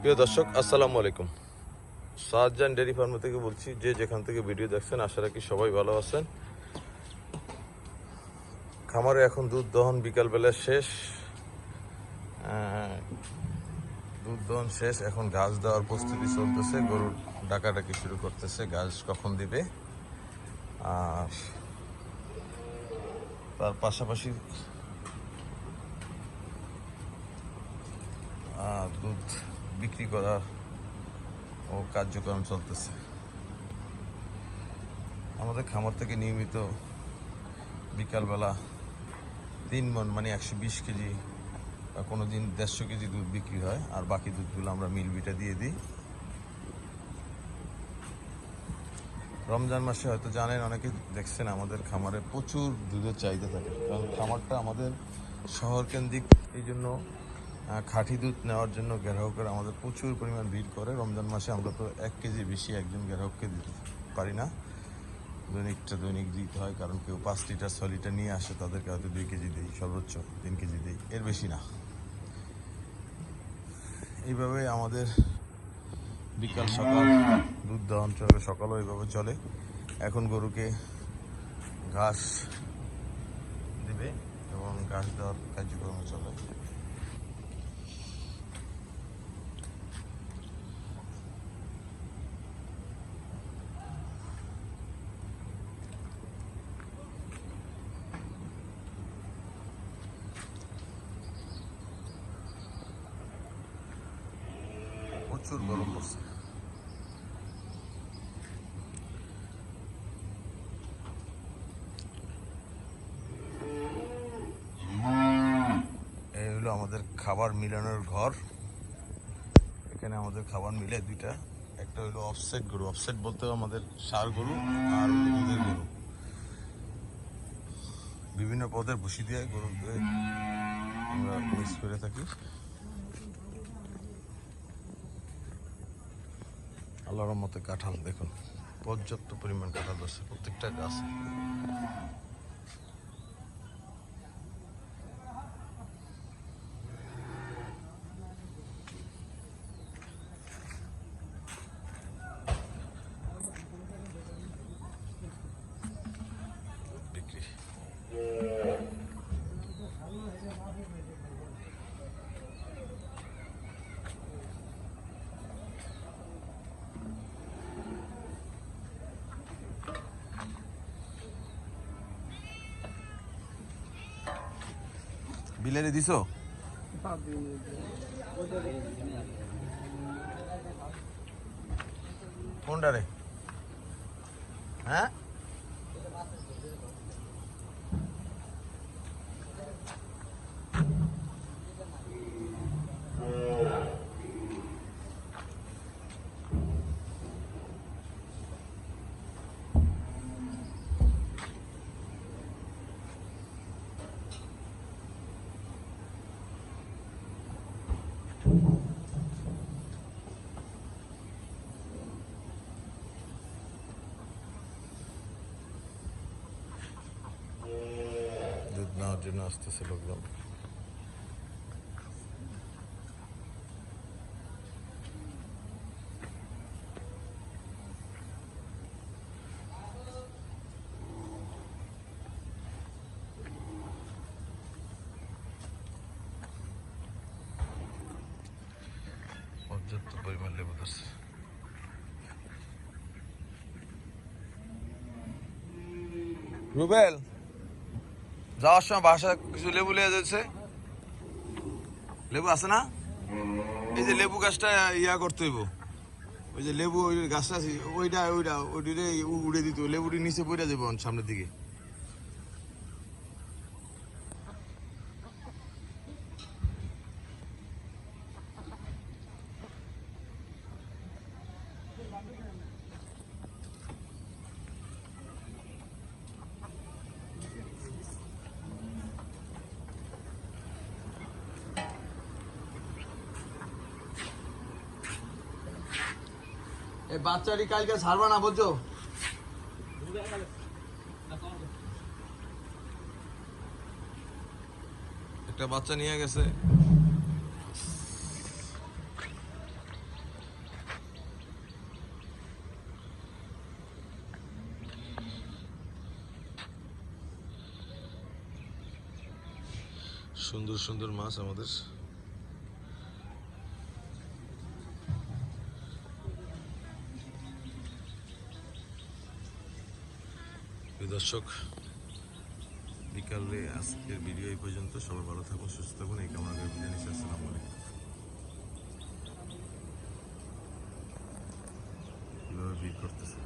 প্রিয় দর্শক, আসসালামু আলাইকুম। শাহজাহান ডেয়ারি ফার্ম থেকে বলছি। যে যেখান থেকে ভিডিও দেখছেন, আশা রাখি সবাই ভালো আছেন। খামারে এখন দুধ দহন বিকালবেলা শেষ। দুধ দহন শেষ, এখন ঘাস দেওয়ার প্রস্তুতি চলতেছে। গরুর ডাকাডাকি শুরু করতেছে, ঘাস কখন দিবে। আর তার পাশাপাশি দুধ বিক্রি করা ও কার্যক্রম চলতেছে। আমাদের খামার থেকে নিয়মিত বিকালবেলা 3 মণ মানে 120 কেজি বা কোনো দিন 150 কেজি দুধ বিক্রি হয়। আর বাকি দুধগুলো আমরা মিলবিটা দিয়ে দিই। রমজান মাসে হয়তো জানেন, অনেকে দেখছেন আমাদের খামারে প্রচুর দুধের চাহিদা থাকে, কারণ খামারটা আমাদের শহর কেন্দ্রিক। এই জন্য খাঁটি দুধ নেওয়ার জন্য গ্রাহকের আমাদের প্রচুর পরিমাণ ভিড় করে। রমজান মাসে আমরা তো 1 কেজি বেশি একজন গ্রাহককে দিতে পারি না। দৈনিক দিতে হয়, কারণ কেউ 5 লিটার 6 লিটার নিয়ে আসে, তাদেরকে হয়তো 2 কেজি দিই, সর্বোচ্চ 3 কেজি দিই, এর বেশি না। এইভাবে আমাদের বিকাল সকাল দুধ দহন চলে, সকালও এইভাবে চলে। এখন গরুকে ঘাস দিবে এবং ঘাস দেওয়ার কার্যক্রম চলে। প্রচুর গরম পড়ছে। এই হলো আমাদের খাবার মিলানোর ঘর। এখানে আমাদের খাবার মিলে দুইটা, একটা হলো অফসেট গরু। অফসেট বলতে আমাদের ষাঁড় গরু আর দুধের গরু। বিভিন্ন পদের ভুসি দিয়ে গরুকে আমরা মিক্স করে থাকি। আল্লাহর রহমতে কাঁঠাল দেখুন, পর্যাপ্ত পরিমাণ কাঁঠাল ধরছে প্রত্যেকটা গাছে। বিক্রি বিলারে দিছো কোনটারে? হ্যাঁ, দুধ নেওয়ার জন্য আসতেছে লোকজন। পর্যাপ্ত পরিমাণ লেবু ধরছে। রুবেল, যাওয়ার সময় বাসা কিছু লেবু লিয়ে যাচ্ছে। লেবু আছে না? এই যে লেবু গাছটা ইয়া করতে হইব। ওই যে লেবু ওই গাছটা আছে, ওইটা উড়ে দিত। লেবুটি নিচে পড়ে যাবো সামনের দিকে। এই বাচ্চাটি কালকে ছাড়বা না, বুঝছো? একটা বাচ্চা নিয়ে গেছে। সুন্দর সুন্দর মাছ আমাদের। দর্শক, বিকালে আজকের ভিডিও এই পর্যন্ত। সবাই ভালো থাকুন, সুস্থ থাকুন, এই কামনা করে বিদায় নিচ্ছি। আসসালামু আলাইকুম। কিভাবে ভিড় করতেছে।